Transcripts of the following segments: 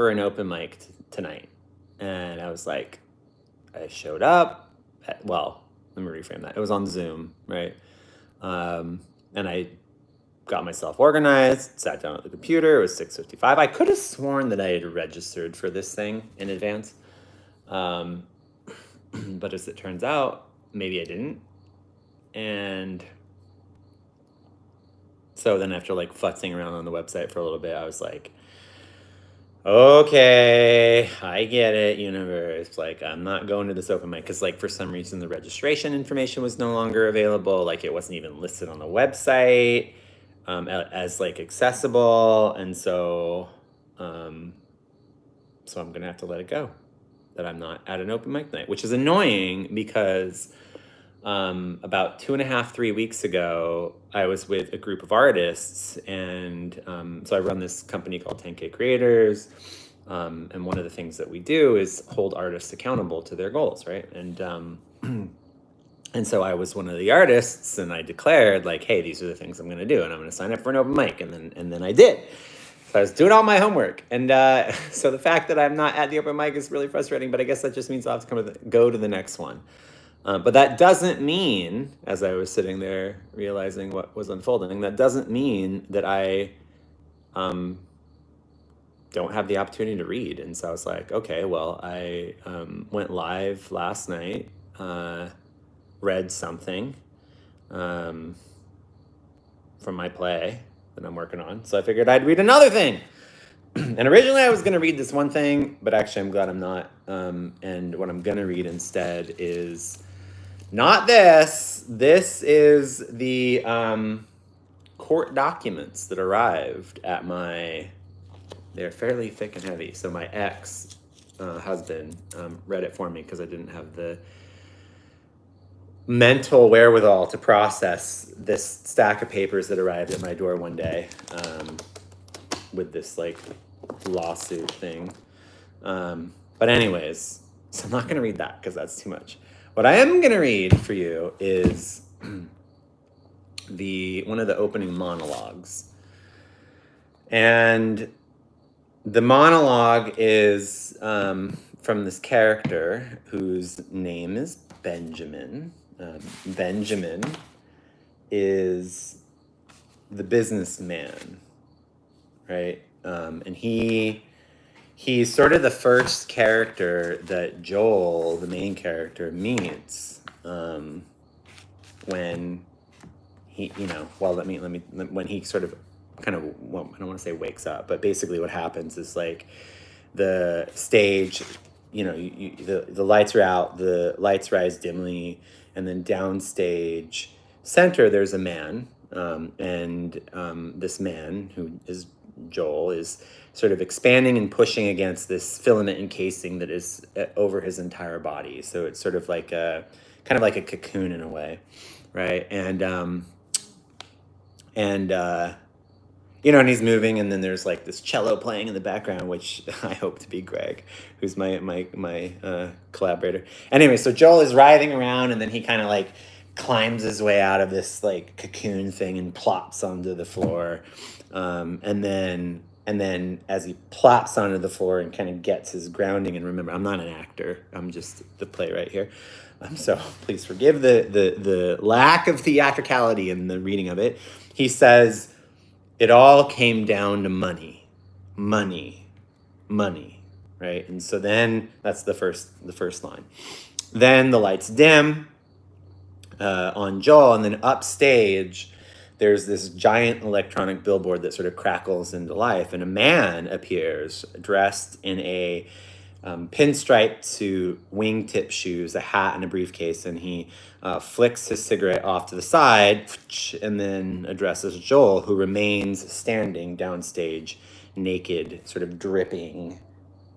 for an open mic tonight. And I was like, I showed up. Well, let me reframe that. It was on Zoom, right? And I got myself organized, sat down at the computer. It was 6:55. I could have sworn that I had registered for this thing in advance. But as it turns out, maybe I didn't. And so then after like futzing around on the website for a little bit, I was like, okay, I get it, universe. Like, I'm not going to this open mic because, like, for some reason, the registration information was no longer available. Like, it wasn't even listed on the website as like accessible, and so I'm gonna have to let it go that I'm not at an open mic night, which is annoying because about 2.5, 3 weeks ago, I was with a group of artists, and so I run this company called 10K Creators, and one of the things that we do is hold artists accountable to their goals, right? And so I was one of the artists, and I declared, like, hey, these are the things I'm going to do, and I'm going to sign up for an open mic, and then I did. So I was doing all my homework, and so the fact that I'm not at the open mic is really frustrating, but I guess that just means I'll have to go to the next one. But that doesn't mean, as I was sitting there realizing what was unfolding, that doesn't mean that I don't have the opportunity to read. And so I was like, okay, well, I went live last night, read something from my play that I'm working on. So I figured I'd read another thing. And originally I was going to read this one thing, but actually I'm glad I'm not. And what I'm going to read instead is not this. This is the court documents that arrived at they're fairly thick and heavy. So my ex-husband read it for me because I didn't have the mental wherewithal to process this stack of papers that arrived at my door one day with this like lawsuit thing. But anyways, so I'm not going to read that because that's too much. What I am going to read for you is one of the opening monologues. And the monologue is from this character whose name is Benjamin. Benjamin is the businessman, right? And he's sort of the first character that Joel, the main character, meets when he, when he sort of kind of, well, I don't want to say wakes up, but basically what happens is like the stage, the lights are out, the lights rise dimly, and then downstage center, there's a man, and this man, who is Joel, is sort of expanding and pushing against this filament encasing that is over his entire body. So it's sort of like a cocoon in a way, right? And he's moving, and then there's like this cello playing in the background, which I hope to be Greg, who's my collaborator. Anyway, so Joel is writhing around, and then he kind of like climbs his way out of this like cocoon thing and plops onto the floor. And then as he plops onto the floor and kind of gets his grounding, and remember, I'm not an actor, I'm just the playwright here. So please forgive the lack of theatricality in the reading of it. He says, it all came down to money, right? And so then that's the first line. Then the lights dim on Joel, and then upstage, there's this giant electronic billboard that sort of crackles into life, and a man appears dressed in a pinstripe suit, wingtip shoes, a hat, and a briefcase, and he flicks his cigarette off to the side and then addresses Joel, who remains standing downstage, naked, sort of dripping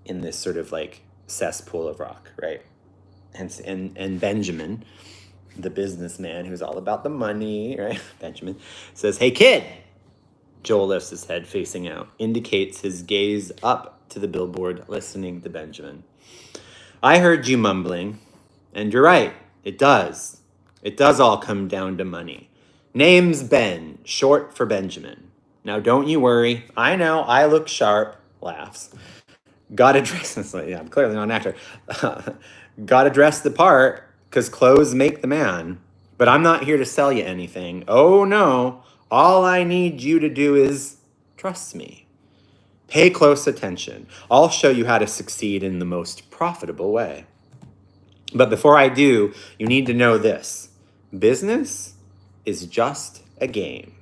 in this sort of like cesspool of rock, right? And Benjamin, the businessman who's all about the money, right? Benjamin says, "Hey, kid." Joel lifts his head facing out, indicates his gaze up to the billboard, listening to Benjamin. "I heard you mumbling, and you're right. It does. It does all come down to money. Name's Ben, short for Benjamin. Now don't you worry. I know I look sharp," laughs. Gotta dress. It's like, yeah, I'm clearly not an actor. Gotta dress the part because clothes make the man. But I'm not here to sell you anything. Oh no. All I need you to do is trust me. Pay close attention. I'll show you how to succeed in the most profitable way. But before I do, you need to know this. Business is just a game.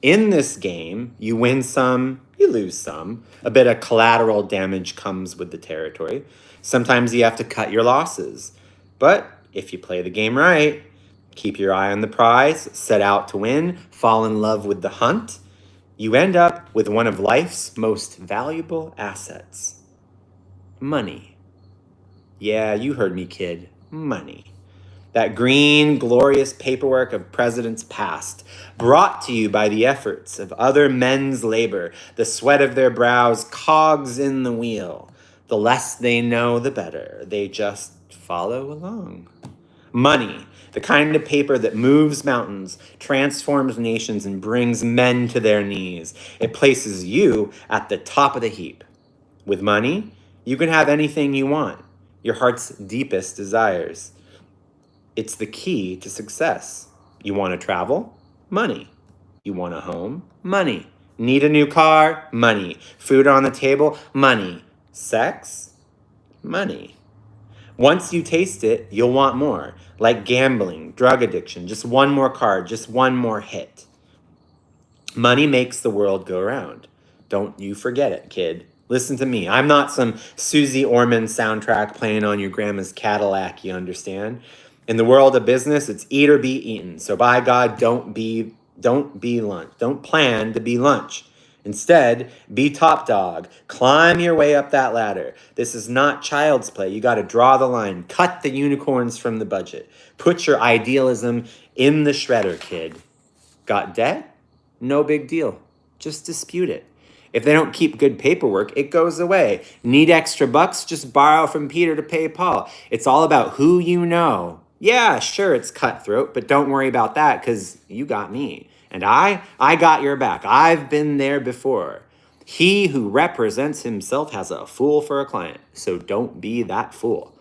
In this game, you win some, you lose some. A bit of collateral damage comes with the territory. Sometimes you have to cut your losses. But if you play the game right, keep your eye on the prize, set out to win, fall in love with the hunt, you end up with one of life's most valuable assets. Money. Yeah, you heard me, kid. Money. That green, glorious paperwork of presidents past, brought to you by the efforts of other men's labor, the sweat of their brows, cogs in the wheel. The less they know, the better. They just follow along. Money, the kind of paper that moves mountains, transforms nations, and brings men to their knees. It places you at the top of the heap. With money, you can have anything you want, your heart's deepest desires. It's the key to success. You want to travel? Money. You want a home? Money. Need a new car? Money. Food on the table? Money. Sex? Money. Once you taste it, you'll want more. Like gambling, drug addiction, just one more card, just one more hit. Money makes the world go round. Don't you forget it, kid. Listen to me. I'm not some Susie Orman soundtrack playing on your grandma's Cadillac, you understand? In the world of business, it's eat or be eaten. So by God, don't be lunch. Don't plan to be lunch. Instead, be top dog. Climb your way up that ladder. This is not child's play. You got to draw the line. Cut the unicorns from the budget. Put your idealism in the shredder, kid. Got debt? No big deal. Just dispute it. If they don't keep good paperwork, it goes away. Need extra bucks? Just borrow from Peter to pay Paul. It's all about who you know. Yeah, sure, it's cutthroat, but don't worry about that because you got me. And I got your back. I've been there before. He who represents himself has a fool for a client, so don't be that fool.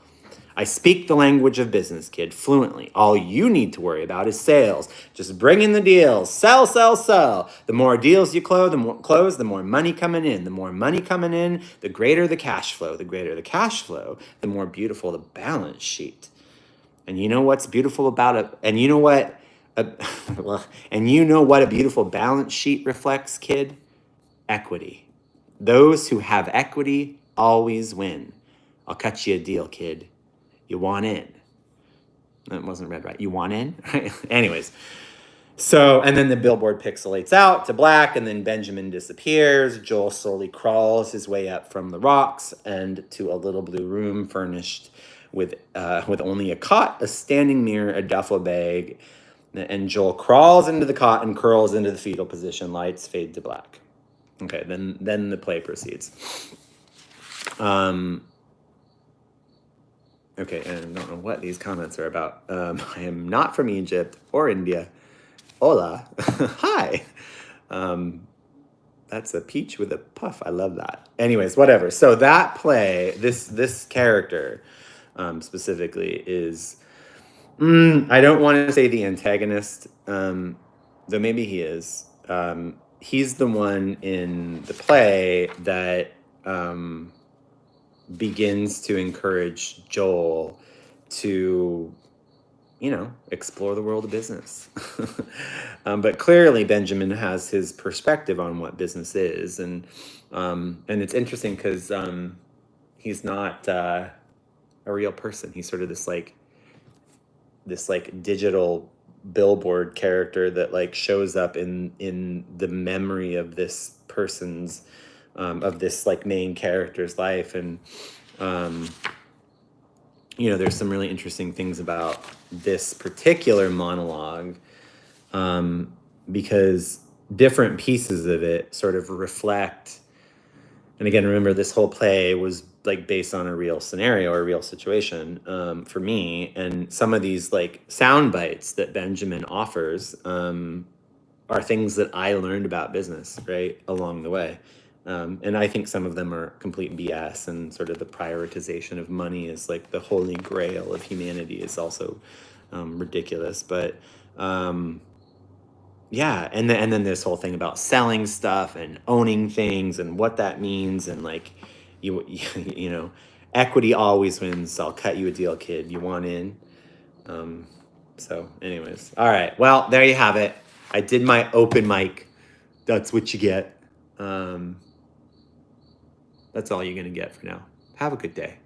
I speak the language of business, kid, fluently. All you need to worry about is sales. Just bring in the deals. Sell, sell, sell. The more deals you close, the more money coming in. The more money coming in, the greater the cash flow. The greater the cash flow, the more beautiful the balance sheet. And you know what's beautiful about it? And you know what? And you know what a beautiful balance sheet reflects, kid? Equity. Those who have equity always win. I'll cut you a deal, kid. You want in. That wasn't read right. You want in? Anyways. So, and then the billboard pixelates out to black, and then Benjamin disappears. Joel slowly crawls his way up from the rocks and to a little blue room furnished with only a cot, a standing mirror, a duffel bag. And Joel crawls into the cot and curls into the fetal position. Lights fade to black. Okay, then the play proceeds. Okay, and I don't know what these comments are about. I am not from Egypt or India. Hola. Hi. That's a peach with a puff. I love that. Anyways, whatever. So that play, this character specifically is, I don't want to say the antagonist, though maybe he is. He's the one in the play that begins to encourage Joel to, explore the world of business. But clearly Benjamin has his perspective on what business is. And it's interesting because he's not a real person. He's sort of this digital billboard character that shows up in the memory of this person's of this main character's life. And there's some really interesting things about this particular monologue because different pieces of it sort of reflect, and again, remember this whole play was based on a real scenario or a real situation for me, and some of these sound bites that Benjamin offers are things that I learned about business right along the way. And I think some of them are complete BS, and sort of the prioritization of money is like the holy grail of humanity is also ridiculous. But yeah, and then this whole thing about selling stuff and owning things and what that means, and like you know, equity always wins. I'll cut you a deal, kid. You want in? So, anyways, all right. Well, there you have it. I did my open mic. That's what you get. That's all you're gonna get for now. Have a good day.